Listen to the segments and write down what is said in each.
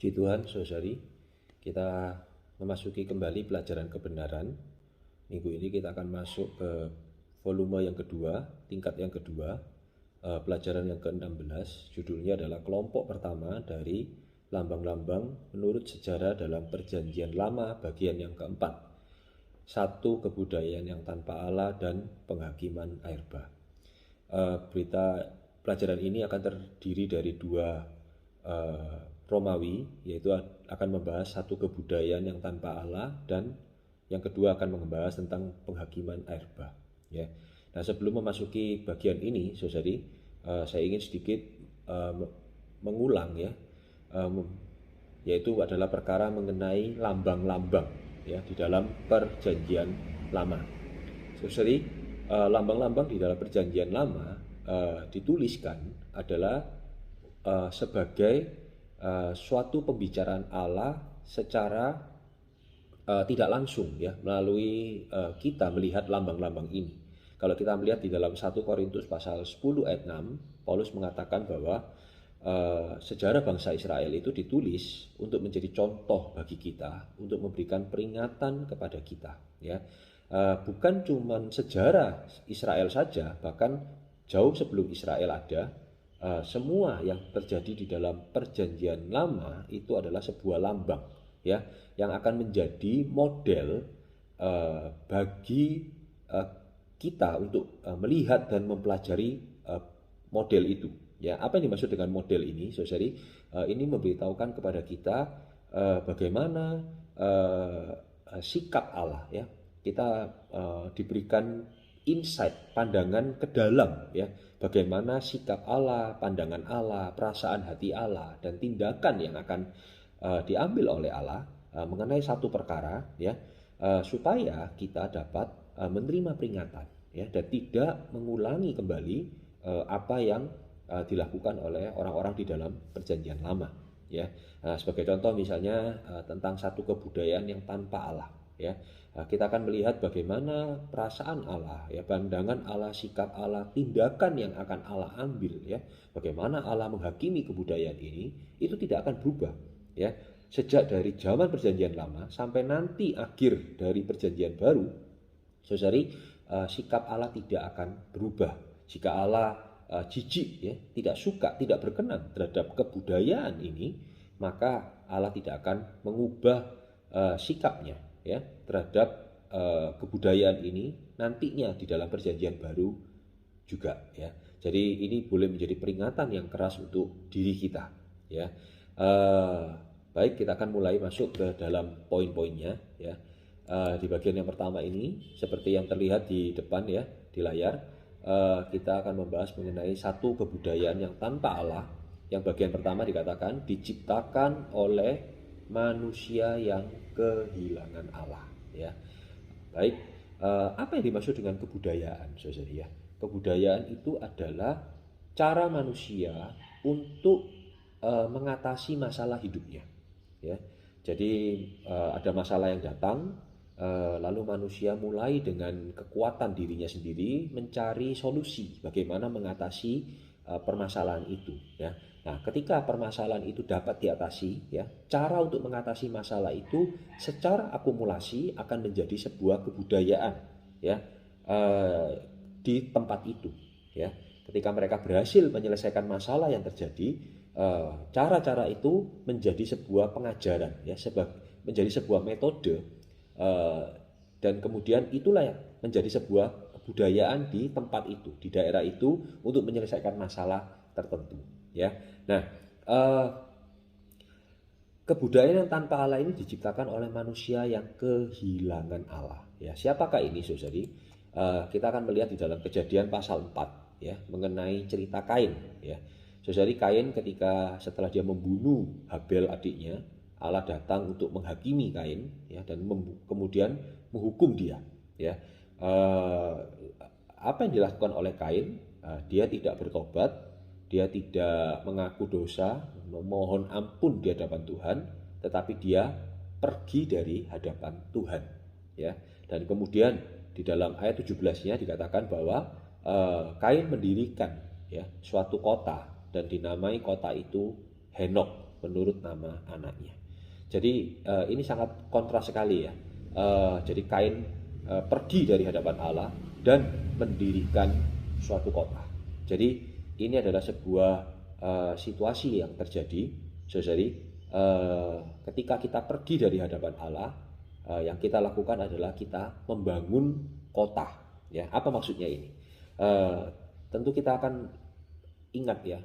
Puji Tuhan, saudari, kita memasuki kembali pelajaran kebenaran. Minggu ini kita akan masuk ke volume yang kedua, tingkat yang kedua, pelajaran yang ke-16. Judulnya adalah kelompok pertama dari lambang-lambang menurut sejarah dalam Perjanjian Lama bagian yang keempat. Satu kebudayaan yang tanpa Allah dan penghakiman air bah. Berita pelajaran ini akan terdiri dari dua Romawi, yaitu akan membahas satu kebudayaan yang tanpa Allah, dan yang kedua akan membahas tentang penghakiman air bah. Ya. Nah, sebelum memasuki bagian ini, saudari, saya ingin sedikit mengulang ya, yaitu adalah perkara mengenai lambang-lambang ya di dalam Perjanjian Lama. Saudari, lambang-lambang di dalam Perjanjian Lama dituliskan adalah sebagai suatu pembicaraan Allah secara tidak langsung ya, melalui kita melihat lambang-lambang ini. Kalau kita melihat di dalam 1 Korintus pasal 10 ayat 6, Paulus mengatakan bahwa sejarah bangsa Israel itu ditulis untuk menjadi contoh bagi kita, untuk memberikan peringatan kepada kita ya. Bukan cuma sejarah Israel saja, bahkan jauh sebelum Israel ada, semua yang terjadi di dalam Perjanjian Lama itu adalah sebuah lambang ya, yang akan menjadi model bagi kita untuk melihat dan mempelajari model itu ya. Apa yang dimaksud dengan model ini, saudari? Ini memberitahukan kepada kita bagaimana sikap Allah ya. Kita diberikan insight, pandangan ke dalam ya, bagaimana sikap Allah, pandangan Allah, perasaan hati Allah, dan tindakan yang akan diambil oleh Allah mengenai satu perkara ya, supaya kita dapat menerima peringatan ya, dan tidak mengulangi kembali apa yang dilakukan oleh orang-orang di dalam Perjanjian Lama ya. Sebagai contoh misalnya tentang satu kebudayaan yang tanpa Allah ya. Kita akan melihat bagaimana perasaan Allah ya, pandangan Allah, sikap Allah, tindakan yang akan Allah ambil ya, bagaimana Allah menghakimi kebudayaan ini, itu tidak akan berubah ya, sejak dari zaman Perjanjian Lama sampai nanti akhir dari Perjanjian Baru. Saudari, sikap Allah tidak akan berubah. Jika Allah jijik ya, tidak suka, tidak berkenan terhadap kebudayaan ini, maka Allah tidak akan mengubah sikapnya ya terhadap kebudayaan ini nantinya di dalam Perjanjian Baru juga ya. Jadi ini boleh menjadi peringatan yang keras untuk diri kita ya. Baik, kita akan mulai masuk ke dalam poin-poinnya ya. Di bagian yang pertama ini, seperti yang terlihat di depan ya di layar, kita akan membahas mengenai satu kebudayaan yang tanpa Allah. Yang bagian pertama dikatakan diciptakan oleh manusia yang kehilangan Allah ya. Baik, apa yang dimaksud dengan kebudayaan, saudari ya? Kebudayaan itu adalah cara manusia untuk mengatasi masalah hidupnya ya. Jadi ada masalah yang datang, lalu manusia mulai dengan kekuatan dirinya sendiri mencari solusi bagaimana mengatasi permasalahan itu ya. Nah, ketika permasalahan itu dapat diatasi ya, cara untuk mengatasi masalah itu secara akumulasi akan menjadi sebuah kebudayaan ya di tempat itu ya. Ketika mereka berhasil menyelesaikan masalah yang terjadi, cara-cara itu menjadi sebuah pengajaran ya, menjadi sebuah metode, dan kemudian itulah yang menjadi sebuah kebudayaan di tempat itu, di daerah itu, untuk menyelesaikan masalah tertentu ya. Nah, kebudayaan yang tanpa Allah ini diciptakan oleh manusia yang kehilangan Allah ya. Siapakah ini, saudari? Kita akan melihat di dalam Kejadian pasal 4 ya, mengenai cerita Kain ya. Saudari, Kain ketika setelah dia membunuh Habel adiknya, Allah datang untuk menghakimi Kain ya, dan kemudian menghukum dia ya. Apa yang dilakukan oleh Kain? Dia tidak bertobat, dia tidak mengaku dosa, memohon ampun di hadapan Tuhan, tetapi dia pergi dari hadapan Tuhan ya. Dan kemudian di dalam ayat 17-nya dikatakan bahwa Kain mendirikan ya suatu kota, dan dinamai kota itu Henok menurut nama anaknya. Jadi ini sangat kontras sekali ya. Jadi Kain pergi dari hadapan Allah dan mendirikan suatu kota. Jadi ini adalah sebuah situasi yang terjadi, saudari, ketika kita pergi dari hadapan Allah, yang kita lakukan adalah kita membangun kota. Ya, apa maksudnya ini? Tentu kita akan ingat ya,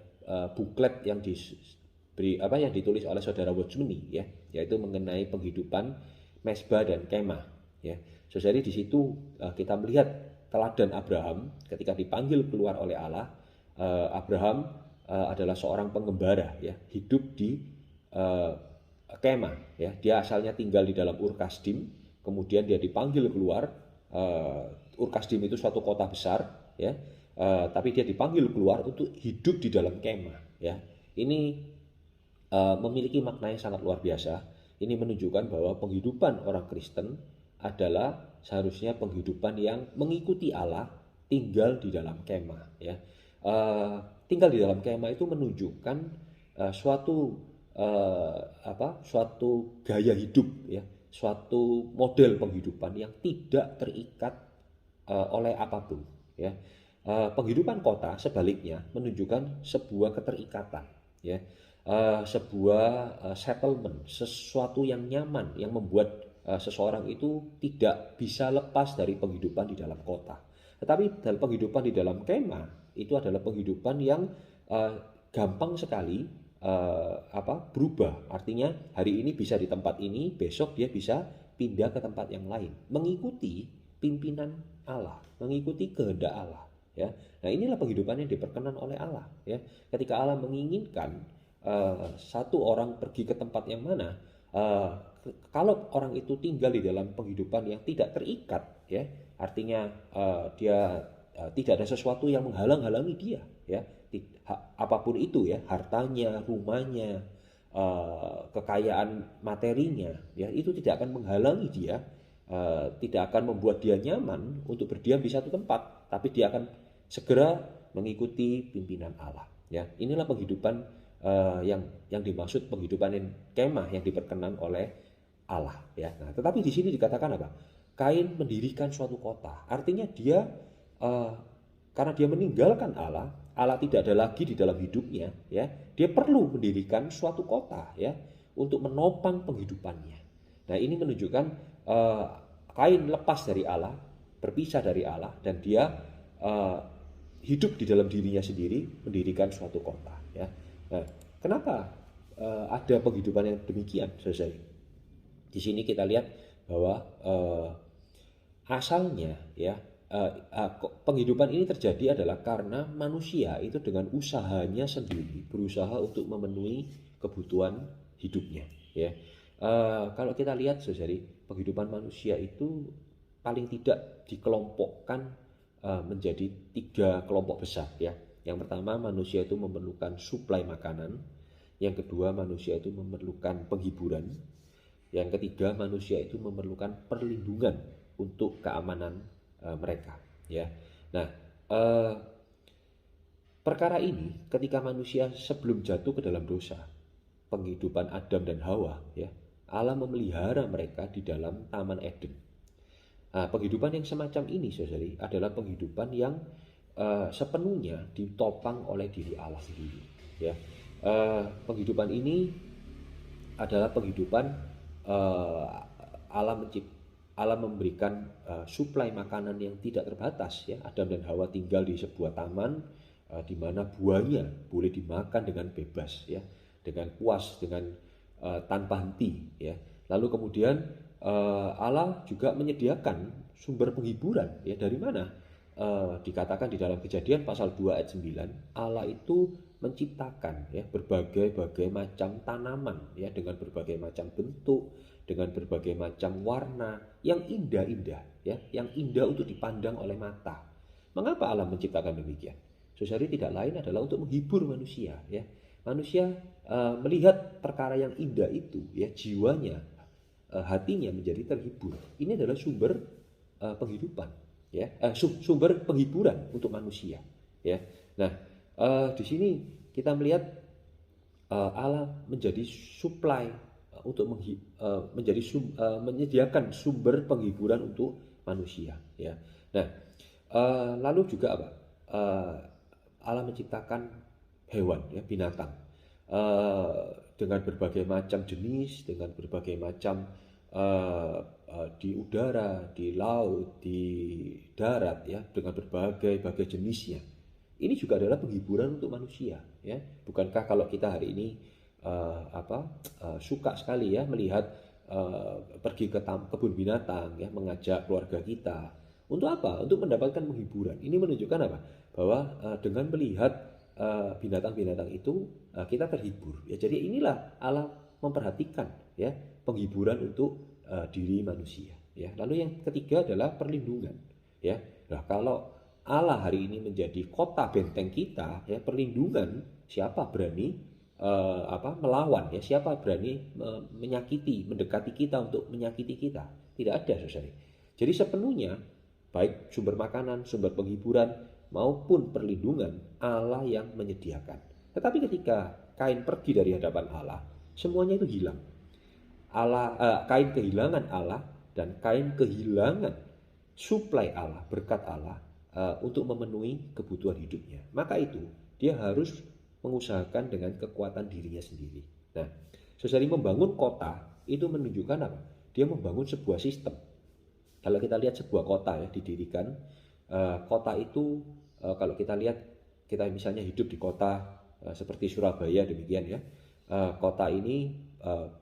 buklet yang yang ditulis oleh saudara Watchmeni ya, yaitu mengenai penghidupan mesbah dan kemah ya. Saudari, di situ kita melihat teladan Abraham ketika dipanggil keluar oleh Allah. Abraham adalah seorang pengembara ya, hidup di kemah ya. Dia asalnya tinggal di dalam Ur Kasdim, kemudian dia dipanggil keluar. Ur Kasdim itu suatu kota besar ya. Tapi dia dipanggil keluar untuk hidup di dalam kemah ya. Ini memiliki makna yang sangat luar biasa. Ini menunjukkan bahwa penghidupan orang Kristen adalah seharusnya penghidupan yang mengikuti Allah, tinggal di dalam kemah ya. Tinggal di dalam kemah itu menunjukkan suatu gaya hidup ya, suatu model penghidupan yang tidak terikat oleh apapun ya. Penghidupan kota sebaliknya menunjukkan sebuah keterikatan ya, sebuah settlement, sesuatu yang nyaman yang membuat seseorang itu tidak bisa lepas dari penghidupan di dalam kota. Tetapi dalam penghidupan di dalam kemah itu adalah penghidupan yang gampang sekali berubah. Artinya hari ini bisa di tempat ini, besok dia bisa pindah ke tempat yang lain, mengikuti pimpinan Allah, mengikuti kehendak Allah ya. Nah, inilah penghidupan yang diperkenan oleh Allah ya. Ketika Allah menginginkan satu orang pergi ke tempat yang mana, kalau orang itu tinggal di dalam penghidupan yang tidak terikat ya, artinya dia tidak ada sesuatu yang menghalang-halangi dia ya, apapun itu ya, hartanya, rumahnya, kekayaan materinya ya, itu tidak akan menghalangi dia, tidak akan membuat dia nyaman untuk berdiam di satu tempat, tapi dia akan segera mengikuti pimpinan Allah ya. Inilah penghidupan yang dimaksud penghidupan yang kemah yang diperkenan oleh Allah ya. Nah, tetapi di sini dikatakan apa? Kain mendirikan suatu kota. Artinya dia karena dia meninggalkan Allah, Allah tidak ada lagi di dalam hidupnya ya. Dia perlu mendirikan suatu kota ya untuk menopang penghidupannya. Nah, ini menunjukkan Kain lepas dari Allah, berpisah dari Allah, dan dia hidup di dalam dirinya sendiri, mendirikan suatu kota ya. Nah, kenapa ada penghidupan yang demikian, saudara? Di sini kita lihat bahwa asalnya ya, penghidupan ini terjadi adalah karena manusia itu dengan usahanya sendiri berusaha untuk memenuhi kebutuhan hidupnya ya. Kalau kita lihat, saudari, penghidupan manusia itu paling tidak dikelompokkan menjadi 3 kelompok besar ya. Yang pertama, manusia itu memerlukan suplai makanan. Yang kedua, manusia itu memerlukan penghiburan. Yang ketiga, manusia itu memerlukan perlindungan untuk keamanan mereka ya. Nah, perkara ini ketika manusia sebelum jatuh ke dalam dosa, penghidupan Adam dan Hawa ya, Allah memelihara mereka di dalam Taman Eden. Nah, penghidupan yang semacam ini, saudari, adalah penghidupan yang sepenuhnya ditopang oleh diri Allah sendiri ya. Penghidupan ini adalah penghidupan Allah memberikan suplai makanan yang tidak terbatas ya. Adam dan Hawa tinggal di sebuah taman di mana buahnya boleh dimakan dengan bebas ya, dengan puas, dengan tanpa henti ya. Lalu kemudian Allah juga menyediakan sumber penghiburan ya. Dari mana? Dikatakan di dalam Kejadian pasal 2 ayat 9, Allah itu menciptakan ya berbagai macam tanaman ya, dengan berbagai macam bentuk, dengan berbagai macam warna yang indah-indah ya, yang indah untuk dipandang oleh mata. Mengapa Allah menciptakan demikian? Saudari, tidak lain adalah untuk menghibur manusia ya. Manusia melihat perkara yang indah itu ya, jiwanya, hatinya menjadi terhibur. Ini adalah sumber penghidupan ya, sumber penghiburan untuk manusia ya. Nah, di sini kita melihat Allah menjadi supply untuk menyediakan sumber penghiburan untuk manusia, ya. Nah, lalu juga apa? Eh, Allah menciptakan hewan, ya, binatang, eh, dengan berbagai macam jenis, dengan berbagai macam, di udara, di laut, di darat, ya, dengan berbagai jenisnya. Ini juga adalah penghiburan untuk manusia, ya. Bukankah kalau kita hari ini suka sekali, ya, melihat, pergi ke kebun binatang, ya, mengajak keluarga kita untuk apa? Untuk mendapatkan penghiburan. Ini menunjukkan apa? Bahwa dengan melihat binatang-binatang itu, kita terhibur. Ya, jadi inilah Allah memperhatikan, ya, penghiburan untuk diri manusia. Ya, lalu yang ketiga adalah perlindungan. Ya, nah kalau Allah hari ini menjadi kota benteng kita, ya, perlindungan, siapa berani melawan, ya, siapa berani menyakiti, mendekati kita untuk menyakiti kita? Tidak ada, saudara. Jadi sepenuhnya baik sumber makanan, sumber penghiburan maupun perlindungan Allah yang menyediakan. Tetapi ketika Kain pergi dari hadapan Allah, semuanya itu hilang. Kain kehilangan Allah dan Kain kehilangan suplai Allah, berkat Allah, untuk memenuhi kebutuhan hidupnya. Maka itu dia harus mengusahakan dengan kekuatan dirinya sendiri. Nah, saudari, membangun kota itu menunjukkan apa? Dia membangun sebuah sistem. Kalau kita lihat sebuah kota, ya, didirikan, kota itu, kalau kita lihat, kita misalnya hidup di kota seperti Surabaya demikian, ya, kota ini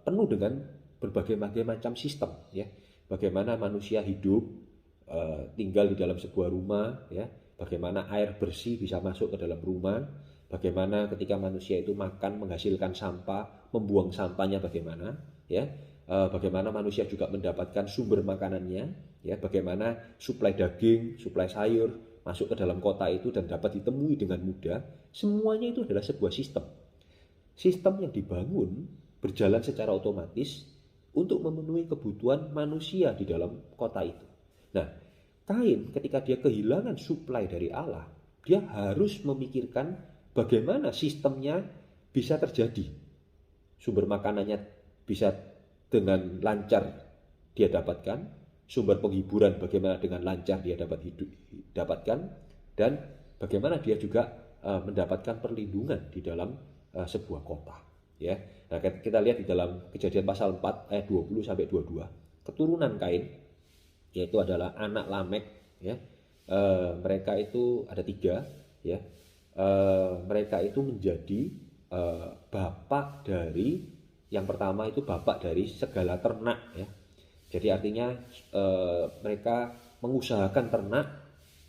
penuh dengan berbagai macam sistem, ya. Bagaimana manusia hidup, tinggal di dalam sebuah rumah, ya. Bagaimana air bersih bisa masuk ke dalam rumah, bagaimana ketika manusia itu makan menghasilkan sampah, membuang sampahnya bagaimana, ya. Bagaimana manusia juga mendapatkan sumber makanannya, ya. Bagaimana suplai daging, suplai sayur masuk ke dalam kota itu dan dapat ditemui dengan mudah. Semuanya itu adalah sebuah sistem. Sistem yang dibangun berjalan secara otomatis untuk memenuhi kebutuhan manusia di dalam kota itu. Nah, Kain ketika dia kehilangan suplai dari Allah, dia harus memikirkan bagaimana sistemnya bisa terjadi. Sumber makanannya bisa dengan lancar dia dapatkan, sumber penghiburan bagaimana dengan lancar dia dapatkan, dan bagaimana dia juga mendapatkan perlindungan di dalam sebuah kota, ya. Nah, kita lihat di dalam Kejadian pasal 4 ayat 20 sampai 22, keturunan Kain, yaitu adalah anak Lamek, ya. Mereka itu ada 3, ya. Mereka itu menjadi bapak dari, yang pertama itu bapak dari segala ternak, ya. Jadi artinya mereka mengusahakan ternak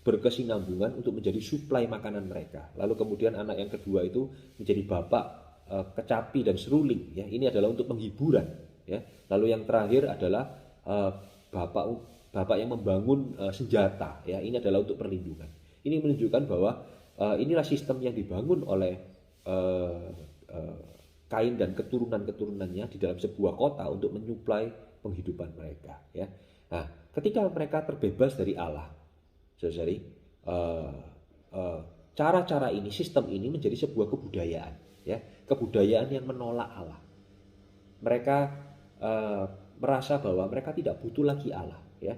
berkesinambungan untuk menjadi suplai makanan mereka. Lalu kemudian anak yang kedua itu menjadi bapak kecapi dan seruling, ya. Ini adalah untuk penghiburan, ya. Lalu yang terakhir adalah bapak yang membangun senjata, ya. Ini adalah untuk perlindungan. Ini menunjukkan bahwa inilah sistem yang dibangun oleh Kain dan keturunan-keturunannya di dalam sebuah kota untuk menyuplai penghidupan mereka, ya. Nah, ketika mereka terbebas dari Allah, saudari, cara-cara ini, sistem ini menjadi sebuah kebudayaan, ya, kebudayaan yang menolak Allah. Mereka merasa bahwa mereka tidak butuh lagi Allah, ya.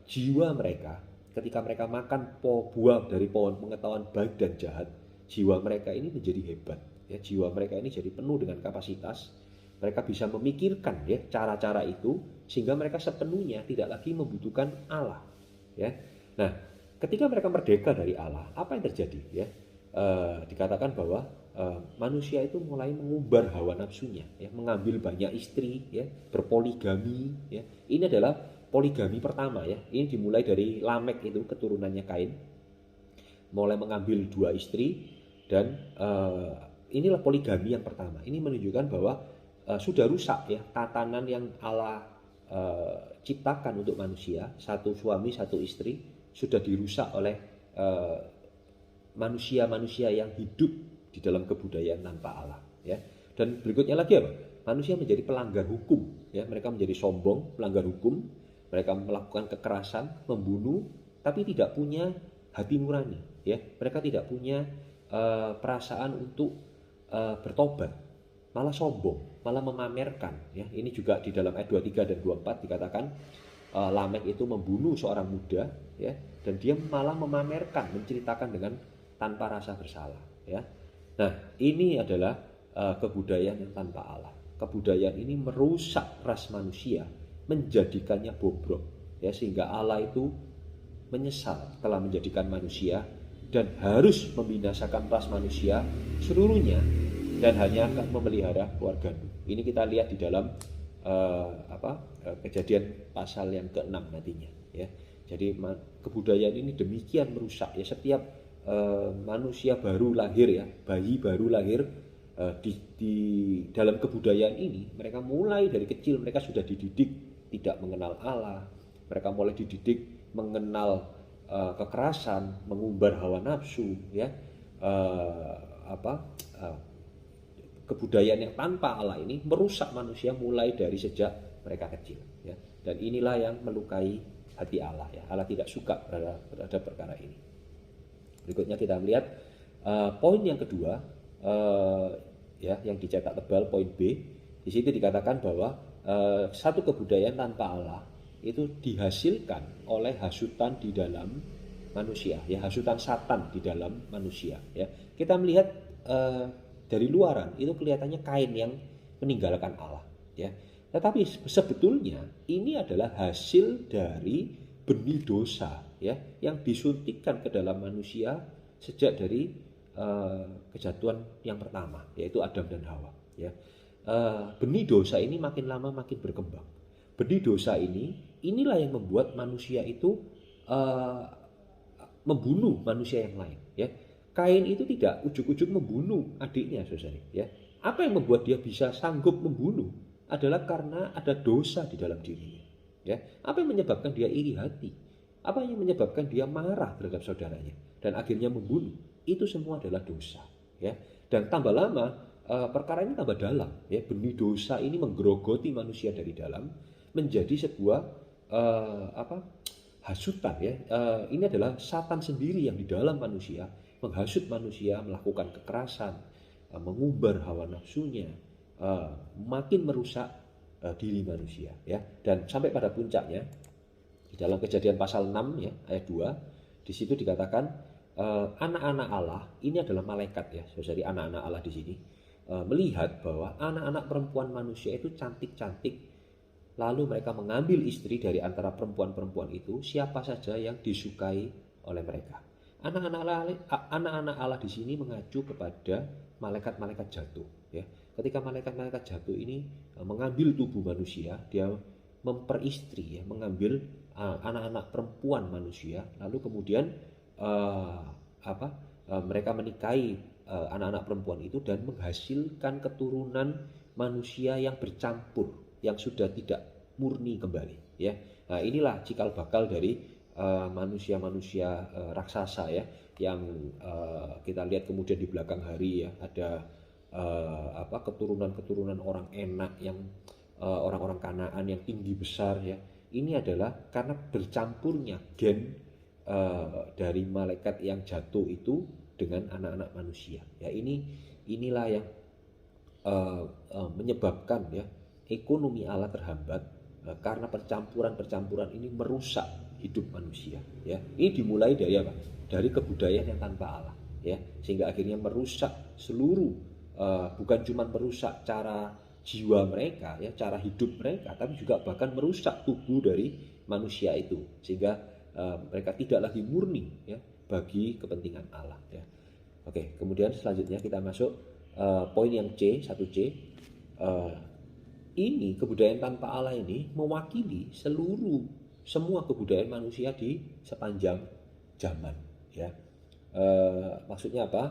Jiwa mereka ketika mereka makan buah dari pohon pengetahuan baik dan jahat, jiwa mereka ini menjadi hebat, ya. Jiwa mereka ini jadi penuh dengan kapasitas. Mereka bisa memikirkan, ya, cara-cara itu sehingga mereka sepenuhnya tidak lagi membutuhkan Allah, ya. Nah, ketika mereka merdeka dari Allah, apa yang terjadi, ya? Dikatakan bahwa manusia itu mulai mengumbar hawa nafsunya, ya, mengambil banyak istri, ya, berpoligami, ya. Ini adalah poligami pertama, ya. Ini dimulai dari Lamek itu, keturunannya Kain, mulai mengambil 2 istri, dan inilah poligami yang pertama. Ini menunjukkan bahwa sudah rusak, ya, tatanan yang Allah ciptakan untuk manusia, 1 suami 1 istri, sudah dirusak oleh manusia-manusia yang hidup di dalam kebudayaan tanpa Allah, ya. Dan berikutnya lagi apa? Manusia menjadi pelanggar hukum, ya. Mereka menjadi sombong, pelanggar hukum. Mereka melakukan kekerasan, membunuh, tapi tidak punya hati nurani, ya. Mereka tidak punya perasaan untuk bertobat, malah sombong, malah memamerkan ya. Ini juga di dalam ayat 23 dan 24 dikatakan Lamek itu membunuh seorang muda ya, dan dia malah memamerkan, menceritakan dengan tanpa rasa bersalah ya. Nah, ini adalah kebudayaan yang tanpa Allah. Kebudayaan ini merusak ras manusia, menjadikannya bobrok ya, sehingga Allah itu menyesal telah menjadikan manusia dan harus membinasakan ras manusia seluruhnya dan hanya akan memelihara keluarga Nuh. Ini kita lihat di dalam Kejadian pasal yang ke-6 nantinya ya. Jadi kebudayaan ini demikian merusak ya. Setiap manusia baru lahir ya, bayi baru lahir di dalam kebudayaan ini, mereka mulai dari kecil mereka sudah dididik tidak mengenal Allah. Mereka mulai dididik mengenal kekerasan, mengumbar hawa nafsu ya. Kebudayaan yang tanpa Allah ini merusak manusia mulai dari sejak mereka kecil ya. Dan inilah yang melukai hati Allah ya. Allah tidak suka terhadap perkara ini. Berikutnya kita melihat poin yang kedua ya, yang dicetak tebal, poin B. Di situ dikatakan bahwa satu kebudayaan tanpa Allah itu dihasilkan oleh hasutan di dalam manusia ya, hasutan Satan di dalam manusia ya. Kita melihat dari luaran itu kelihatannya Kain yang meninggalkan Allah ya. Tetapi sebetulnya ini adalah hasil dari benih dosa ya, yang disuntikkan ke dalam manusia sejak dari kejatuhan yang pertama, yaitu Adam dan Hawa ya. Benih dosa ini makin lama makin berkembang. Benih dosa inilah yang membuat manusia itu membunuh manusia yang lain ya. Kain itu tidak ujuk-ujuk membunuh adiknya, saudara ya. Apa yang membuat dia bisa sanggup membunuh adalah karena ada dosa di dalam dirinya ya. Apa yang menyebabkan dia iri hati? Apa yang menyebabkan dia marah terhadap saudaranya dan akhirnya membunuh? Itu semua adalah dosa ya. Dan tambah lama perkara ini tambah dalam ya. Benih dosa ini menggerogoti manusia dari dalam menjadi sebuah hasutan ya. Ini adalah Satan sendiri yang di dalam manusia menghasut manusia melakukan kekerasan, mengumbar hawa nafsunya, makin merusak diri manusia ya. Dan sampai pada puncaknya di dalam Kejadian pasal 6 ya, ayat 2, di situ dikatakan anak-anak Allah ini adalah malaikat ya. Jadi anak-anak Allah di sini melihat bahwa anak-anak perempuan manusia itu cantik-cantik, lalu mereka mengambil istri dari antara perempuan-perempuan itu siapa saja yang disukai oleh mereka. Anak-anak Allah di sini mengacu kepada malaikat-malaikat jatuh ya. Ketika malaikat-malaikat jatuh ini mengambil tubuh manusia, dia memperistri ya, mengambil anak-anak perempuan manusia, lalu kemudian mereka menikahi anak-anak perempuan itu dan menghasilkan keturunan manusia yang bercampur, yang sudah tidak murni kembali ya. Nah, inilah cikal bakal dari manusia-manusia raksasa ya, yang kita lihat kemudian di belakang hari ya, ada keturunan-keturunan orang enak yang orang-orang Kanaan yang tinggi besar ya. Ini adalah karena bercampurnya gen dari malaikat yang jatuh itu dengan anak-anak manusia ya. Inilah yang menyebabkan ya ekonomi Allah terhambat karena percampuran ini merusak hidup manusia ya. Ini dimulai dari apa? Dari kebudayaan yang tanpa Allah ya, sehingga akhirnya merusak seluruh bukan cuma merusak cara jiwa mereka ya, cara hidup mereka, tapi juga bahkan merusak tubuh dari manusia itu, sehingga mereka tidak lagi murni ya bagi kepentingan Allah ya. Oke, kemudian selanjutnya kita masuk poin yang C, 1C. Ini kebudayaan tanpa Allah ini mewakili semua kebudayaan manusia di sepanjang zaman ya. Maksudnya apa?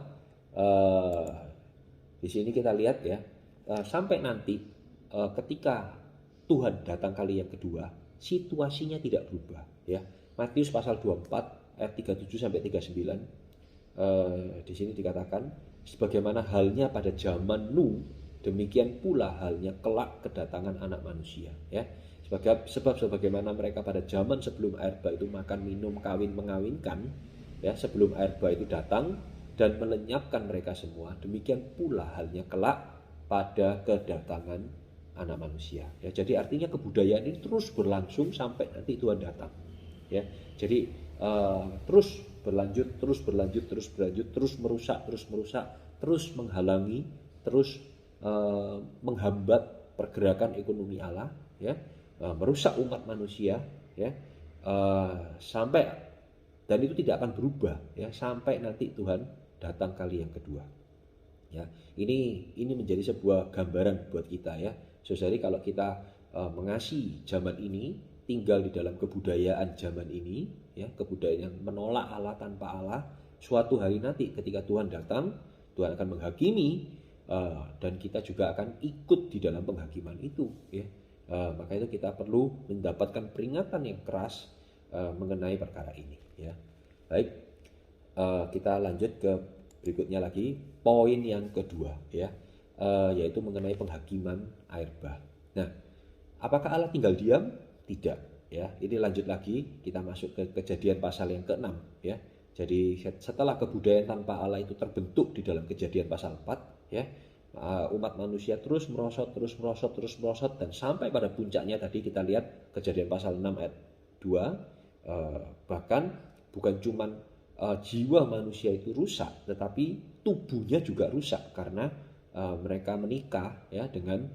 Di sini kita lihat ya, sampai nanti ketika Tuhan datang kali yang kedua, situasinya tidak berubah ya. Matius pasal 24 ayat 37 sampai 39. Di sini dikatakan sebagaimana halnya pada zaman Nuh, demikian pula halnya kelak kedatangan anak manusia ya. Sebab sebagaimana mereka pada zaman sebelum air bah itu makan minum kawin mengawinkan ya, sebelum air bah itu datang, dan melenyapkan mereka semua. Demikian pula halnya kelak pada kedatangan anak manusia. Ya, jadi artinya kebudayaan ini terus berlangsung sampai nanti Tuhan datang. Ya, jadi terus berlanjut, terus merusak, terus menghalangi, terus menghambat pergerakan ekonomi Allah, ya, merusak umat manusia, ya, sampai, dan itu tidak akan berubah, ya, sampai nanti Tuhan datang kali yang kedua. Ya, ini menjadi sebuah gambaran buat kita, ya, saudari, kalau kita mengasihi zaman ini, tinggal di dalam kebudayaan zaman ini, ya, kebudayaan yang menolak Allah, tanpa Allah, suatu hari nanti ketika Tuhan datang, Tuhan akan menghakimi, dan kita juga akan ikut di dalam penghakiman itu, ya. Maka itu kita perlu mendapatkan peringatan yang keras mengenai perkara ini, ya. Baik, kita lanjut ke berikutnya lagi, poin yang kedua, ya, yaitu mengenai penghakiman air bah. Nah, apakah Allah tinggal diam? Tidak, ya. Ini lanjut lagi, kita masuk ke Kejadian pasal yang ke-6, ya. Jadi setelah kebudayaan tanpa Allah itu terbentuk di dalam Kejadian pasal 4, ya, umat manusia terus merosot, dan sampai pada puncaknya tadi kita lihat Kejadian pasal 6 ayat 2, bahkan bukan cuman jiwa manusia itu rusak, tetapi tubuhnya juga rusak karena mereka menikah, ya, dengan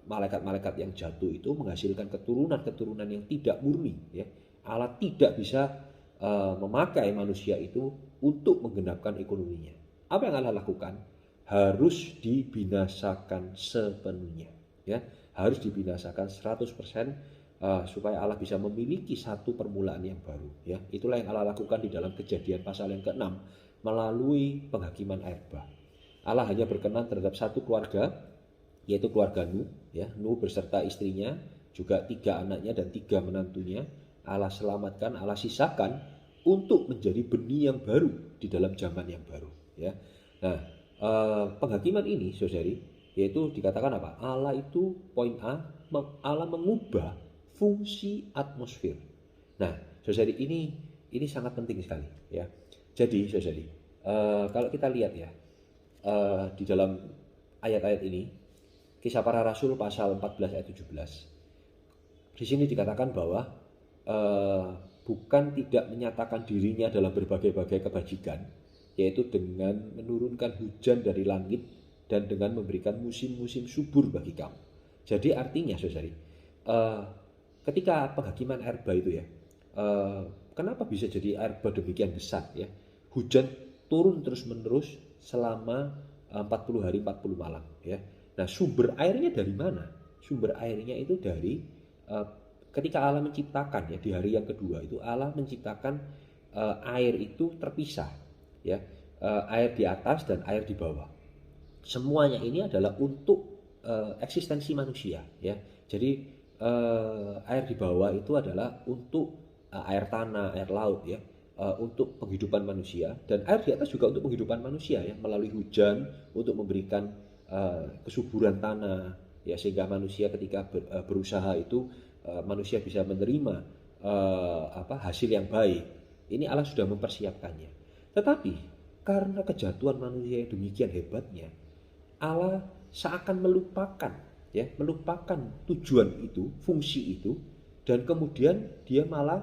malaikat-malaikat yang jatuh itu menghasilkan keturunan yang tidak murni, ya. Allah tidak bisa memakai manusia itu untuk menggenapkan ekonominya. Apa yang Allah lakukan? Harus dibinasakan sepenuhnya, ya. Harus dibinasakan 100%, supaya Allah bisa memiliki satu permulaan yang baru, ya. Itulah yang Allah lakukan di dalam Kejadian pasal yang ke-6 melalui penghakiman air bah. Allah hanya berkenan terhadap satu keluarga, yaitu keluarga Nuh, ya. Nuh beserta istrinya, juga 3 anaknya dan 3 menantunya. Allah selamatkan, Allah sisakan untuk menjadi benih yang baru di dalam zaman yang baru, ya. Nah, penghakiman ini, saudari, yaitu dikatakan apa? Allah itu, poin A, Allah mengubah fungsi atmosfer. Nah, saudari, ini sangat penting sekali, ya. Jadi, saudari, kalau kita lihat, ya, di dalam ayat-ayat ini, Kisah Para Rasul pasal 14 ayat 17, di sini dikatakan bahwa bukan tidak menyatakan dirinya dalam berbagai-bagai kebajikan, yaitu dengan menurunkan hujan dari langit dan dengan memberikan musim-musim subur bagi kamu. Jadi artinya, saudari, ketika penghakiman air bah itu, ya, kenapa bisa jadi air bah demikian besar, ya? Hujan turun terus-menerus selama 40 hari 40 malam, ya. Nah, sumber airnya dari mana? Sumber airnya itu dari ketika Allah menciptakan, ya, di hari yang kedua itu Allah menciptakan air itu terpisah, ya, air di atas dan air di bawah. Semuanya ini adalah untuk eksistensi manusia, ya. Jadi air di bawah itu adalah untuk air tanah, air laut, ya, untuk penghidupan manusia, dan air di atas juga untuk penghidupan manusia, ya, melalui hujan untuk memberikan kesuburan tanah, ya, sehingga manusia ketika berusaha itu manusia bisa menerima hasil yang baik. Ini Allah sudah mempersiapkannya. Tetapi karena kejatuhan manusia yang demikian hebatnya, Allah seakan melupakan tujuan itu, fungsi itu, dan kemudian dia malah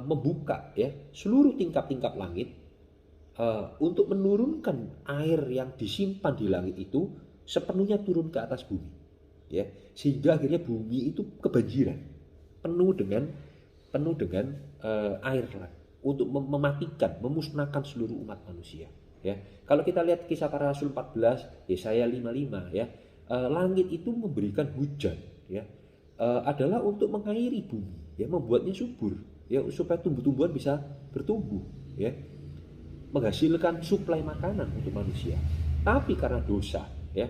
membuka, ya, seluruh tingkap-tingkap langit untuk menurunkan air yang disimpan di langit itu sepenuhnya turun ke atas bumi, ya, sehingga akhirnya bumi itu kebanjiran, penuh dengan air untuk mematikan, memusnahkan seluruh umat manusia, ya. Kalau kita lihat Kisah Para Rasul 14, Yesaya 55, ya, langit itu memberikan hujan, ya, adalah untuk mengairi bumi, ya, membuatnya subur, ya, supaya tumbuh-tumbuhan bisa bertumbuh, ya, menghasilkan suplai makanan untuk manusia. Tapi karena dosa, ya,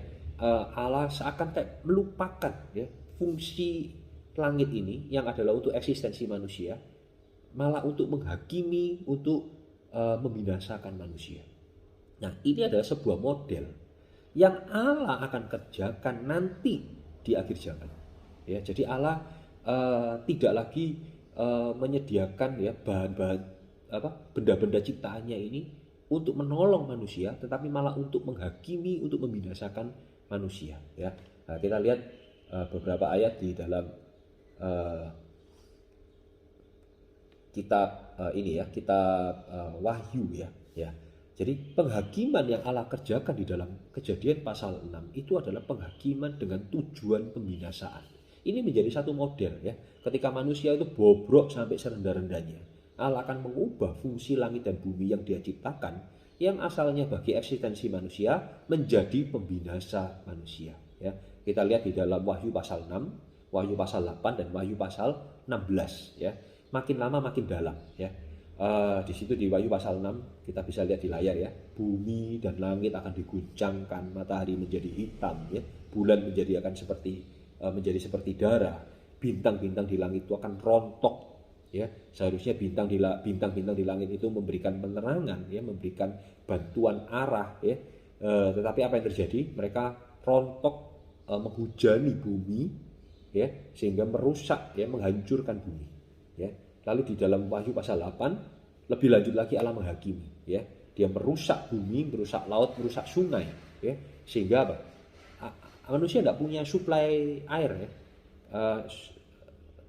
Allah seakan kayak melupakan, ya, fungsi langit ini yang adalah untuk eksistensi manusia, malah untuk menghakimi, untuk membinasakan manusia. Nah, ini adalah sebuah model yang Allah akan kerjakan nanti di akhir zaman, ya. Jadi Allah tidak lagi menyediakan, ya, bahan-bahan benda-benda ciptaannya ini untuk menolong manusia, tetapi malah untuk menghakimi, untuk membinasakan manusia. Ya, nah, kita lihat beberapa ayat di dalam uh, kitab kitab Wahyu ya. Ya, jadi penghakiman yang Allah kerjakan di dalam Kejadian pasal 6 itu adalah penghakiman dengan tujuan pembinasaan. Ini menjadi satu model ya. Ketika manusia itu bobrok sampai serendah-rendahnya, Allah akan mengubah fungsi langit dan bumi yang Dia ciptakan, yang asalnya bagi eksistensi manusia, menjadi pembinasa manusia. Ya, kita lihat di dalam Wahyu pasal 6, Wahyu pasal 8 dan Wahyu pasal 16 ya. Makin lama makin dalam ya. Di situ di Wahyu pasal 6 kita bisa lihat di layar ya, bumi dan langit akan diguncangkan, matahari menjadi hitam ya, bulan menjadi seperti darah, bintang-bintang di langit itu akan rontok ya. Seharusnya bintang-bintang di langit itu memberikan penerangan ya, memberikan bantuan arah ya, tetapi apa yang terjadi? Mereka rontok, menghujani bumi ya, sehingga merusak ya, menghancurkan bumi ya. Lalu di dalam Wahyu pasal 8 lebih lanjut lagi Allah menghakimi ya. Dia merusak bumi, merusak laut, merusak sungai ya. Sehingga apa? Manusia tidak punya suplai air ya.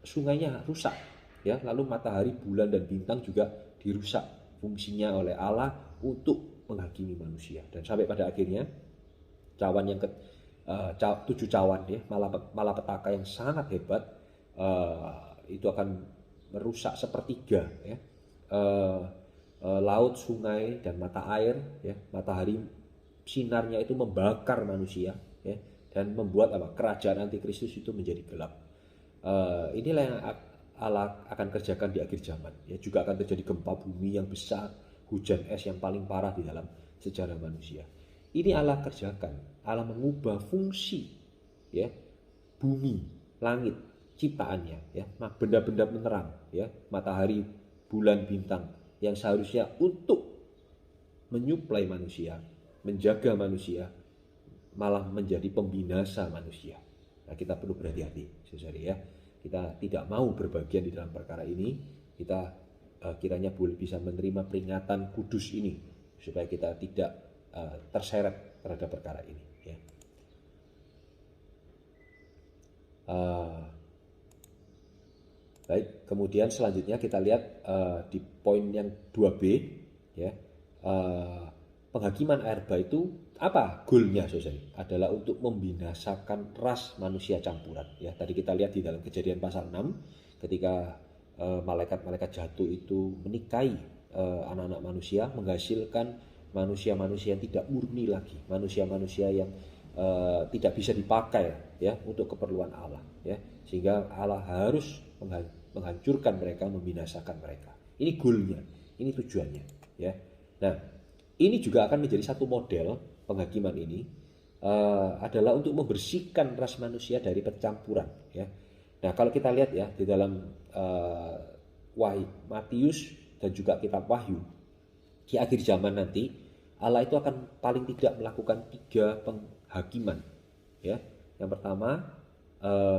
Sungainya rusak ya. Lalu matahari, bulan dan bintang juga dirusak fungsinya oleh Allah untuk menghakimi manusia. Dan sampai pada akhirnya cawan yang 7 cawan ya, malapetaka yang sangat hebat, itu akan merusak sepertiga ya, laut, sungai dan mata air ya. Matahari sinarnya itu membakar manusia ya, dan membuat kerajaan antikristus itu menjadi gelap. Inilah yang Allah akan kerjakan di akhir zaman ya. Juga akan terjadi gempa bumi yang besar, hujan es yang paling parah di dalam sejarah manusia. Ini Allah kerjakan. Allah mengubah fungsi ya, bumi, langit, ciptaannya ya, benda-benda penerang ya, matahari, bulan, bintang yang seharusnya untuk menyuplai manusia, menjaga manusia, malah menjadi pembinasa manusia. Nah, kita perlu berhati-hati saudara ya. Kita tidak mau berbagian di dalam perkara ini. Kita kiranya boleh bisa menerima peringatan kudus ini supaya kita tidak terseret terhadap perkara ini ya. Baik, kemudian selanjutnya kita lihat di poin yang 2B ya. Penghakiman air bah itu apa goalnya saudara? Adalah untuk membinasakan ras manusia campuran ya. Tadi kita lihat di dalam Kejadian pasal 6 ketika malaikat-malaikat jatuh itu menikahi anak-anak manusia, menghasilkan manusia-manusia yang tidak murni lagi, manusia-manusia yang tidak bisa dipakai ya untuk keperluan Allah ya, sehingga Allah harus menghancurkan mereka, membinasakan mereka. Ini goalnya, ini tujuannya ya. Nah, ini juga akan menjadi satu model penghakiman ini, adalah untuk membersihkan ras manusia dari percampuran ya. Nah, kalau kita lihat ya di dalam Wahyu, Matius dan juga kitab Wahyu, di akhir zaman nanti Allah itu akan paling tidak melakukan 3 penghakiman ya. Yang pertama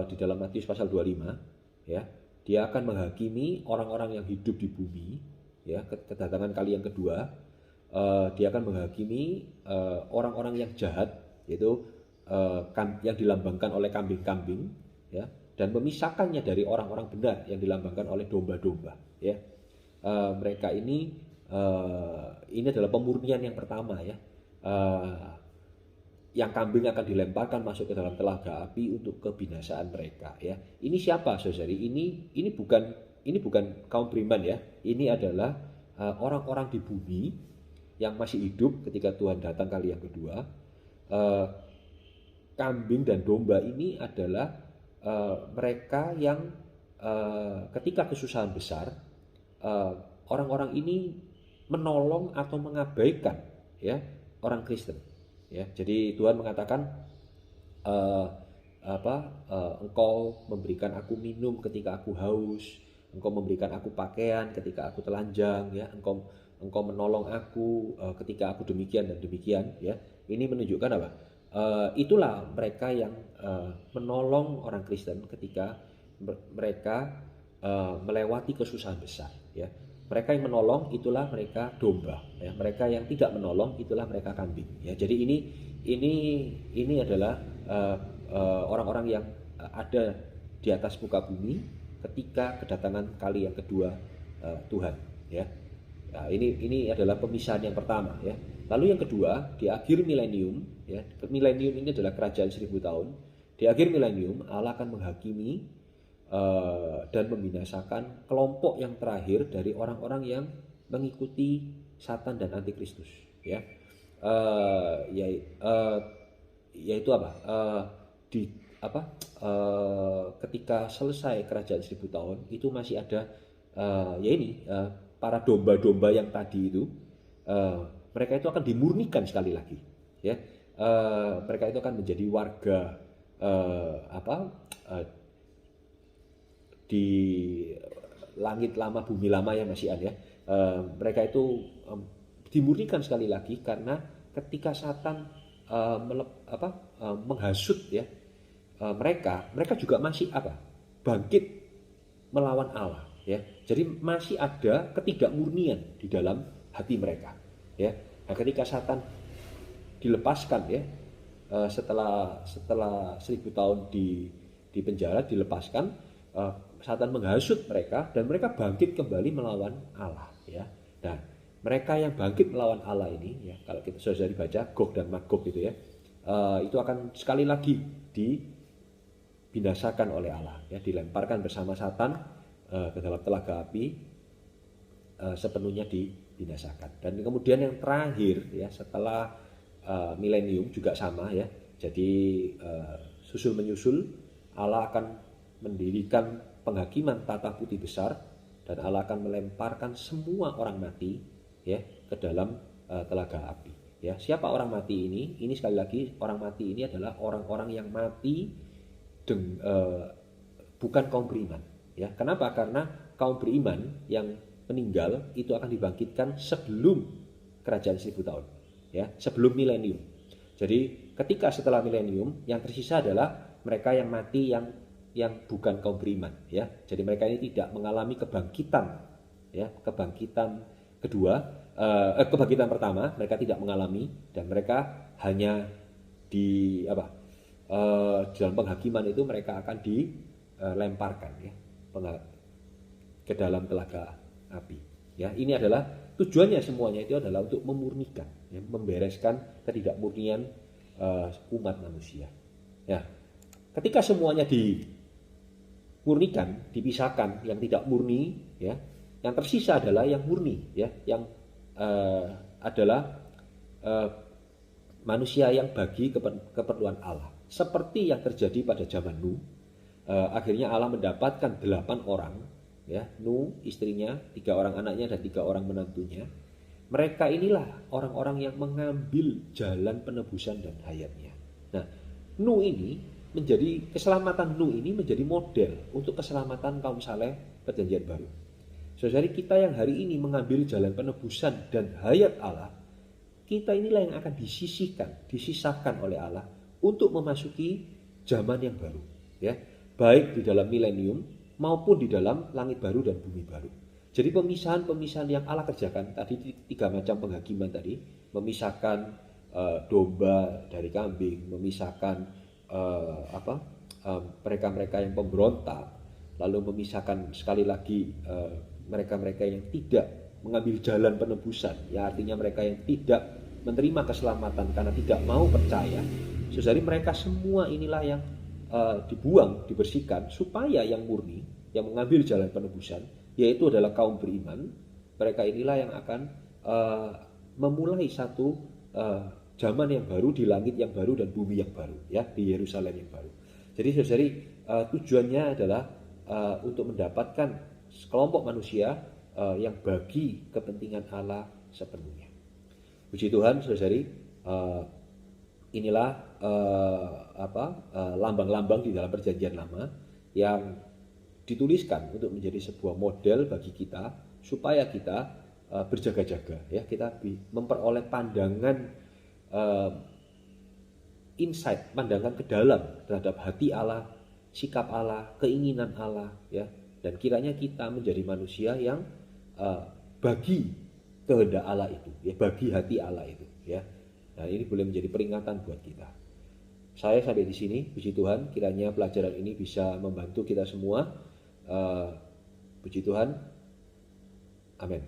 di dalam Matius pasal 25 ya, dia akan menghakimi orang-orang yang hidup di bumi ya. Kedatangan kali yang kedua, dia akan menghakimi orang-orang yang jahat, yaitu yang dilambangkan oleh kambing-kambing ya, dan memisahkannya dari orang-orang benar yang dilambangkan oleh domba-domba ya. Mereka ini adalah pemurnian yang pertama ya. Yang kambing akan dilemparkan masuk ke dalam telaga api untuk kebinasaan mereka ya. Ini siapa saudari? Ini bukan kaum beriman ya. Ini adalah orang-orang di bumi yang masih hidup ketika Tuhan datang kali yang kedua. Kambing dan domba ini adalah mereka yang ketika kesusahan besar, orang-orang ini menolong atau mengabaikan ya orang Kristen. Ya, jadi Tuhan mengatakan engkau memberikan aku minum ketika aku haus, engkau memberikan aku pakaian ketika aku telanjang ya, engkau menolong aku ketika aku demikian dan demikian ya. Ini menunjukkan apa? Itulah mereka yang menolong orang Kristen ketika mereka melewati kesusahan besar ya. Mereka yang menolong itulah mereka domba, ya. Mereka yang tidak menolong itulah mereka kambing, ya. Jadi ini adalah orang-orang yang ada di atas muka bumi ketika kedatangan kali yang kedua Tuhan, ya. Nah, ini adalah pemisahan yang pertama, ya. Lalu yang kedua, di akhir milenium, ya. Milenium ini adalah kerajaan 1000 tahun. Di akhir milenium Allah akan menghakimi dan membinasakan kelompok yang terakhir dari orang-orang yang mengikuti Satan dan Antikristus, ya. Yaitu apa? Di apa? Ketika selesai kerajaan 1000 tahun itu masih ada para domba-domba yang tadi itu, mereka itu akan dimurnikan sekali lagi, ya. Mereka itu akan menjadi warga di langit lama bumi lama ya Mas Ian, ya. Mereka itu dimurnikan sekali lagi karena ketika Satan menghasut, ya, mereka juga masih bangkit melawan Allah, ya. Jadi masih ada ketidakmurnian di dalam hati mereka, ya. Nah, ketika Satan dilepaskan, ya, setelah 1000 tahun di penjara dilepaskan, Satan menghasut mereka dan mereka bangkit kembali melawan Allah, ya. Nah, mereka yang bangkit melawan Allah ini, ya, kalau kita sudah baca Gog dan Magog gitu, ya, itu akan sekali lagi dibinasakan oleh Allah, ya, dilemparkan bersama Satan ke dalam telaga api, sepenuhnya dibinasakan. Dan kemudian yang terakhir, ya, setelah milenium juga sama, ya. Jadi susul menyusul Allah akan mendirikan penghakiman tata putih besar dan Allah akan melemparkan semua orang mati, ya, ke dalam telaga api, ya. Siapa orang mati ini? Ini sekali lagi orang mati ini adalah orang-orang yang mati bukan kaum beriman, ya. Kenapa? Karena kaum beriman yang meninggal itu akan dibangkitkan sebelum kerajaan 1000 tahun, ya, sebelum milenium. Jadi ketika setelah milenium yang tersisa adalah mereka yang mati yang bukan kaum beriman, ya. Jadi mereka ini tidak mengalami kebangkitan, ya, kebangkitan kedua, kebangkitan pertama mereka tidak mengalami dan mereka hanya di dalam penghakiman itu mereka akan dilemparkan, ya, ke dalam telaga api, ya. Ini adalah tujuannya, semuanya itu adalah untuk memurnikan, ya, membereskan ketidakmurnian umat manusia, ya. Ketika semuanya dimurnikan, dipisahkan, yang tidak murni, ya, yang tersisa adalah yang murni, ya, yang adalah manusia yang bagi keperluan Allah. Seperti yang terjadi pada zaman Nuh, akhirnya Allah mendapatkan 8 orang, ya, Nuh, istrinya, 3 orang anaknya dan 3 orang menantunya. Mereka inilah orang-orang yang mengambil jalan penebusan dan hayatnya. Nah, keselamatan Nuh ini menjadi model untuk keselamatan kaum saleh perjanjian baru. Saudari kita yang hari ini mengambil jalan penebusan dan hayat Allah, kita inilah yang akan disisahkan oleh Allah untuk memasuki zaman yang baru, ya, baik di dalam milenium maupun di dalam langit baru dan bumi baru. Jadi pemisahan-pemisahan yang Allah kerjakan tadi, 3 macam penghakiman tadi, memisahkan domba dari kambing, memisahkan mereka-mereka yang pemberontak, lalu memisahkan sekali lagi mereka-mereka yang tidak mengambil jalan penebusan, ya, artinya mereka yang tidak menerima keselamatan karena tidak mau percaya. Saudari, mereka semua inilah yang dibuang, dibersihkan supaya yang murni, yang mengambil jalan penebusan, yaitu adalah kaum beriman. Mereka inilah yang akan memulai satu zaman yang baru di langit yang baru dan bumi yang baru, ya, di Yerusalem yang baru. Jadi saudari, tujuannya adalah untuk mendapatkan sekelompok manusia yang bagi kepentingan Allah sepenuhnya. Puji Tuhan, saudari, inilah lambang-lambang di dalam perjanjian lama yang dituliskan untuk menjadi sebuah model bagi kita supaya kita berjaga-jaga, ya, kita memperoleh pandangan insight, pandangan ke dalam terhadap hati Allah, sikap Allah, keinginan Allah, ya, dan kiranya kita menjadi manusia yang bagi kehendak Allah itu, ya, bagi hati Allah itu, ya. Nah, ini boleh menjadi peringatan buat kita. Saya sampai di sini, puji Tuhan, kiranya pelajaran ini bisa membantu kita semua. Puji Tuhan, amin.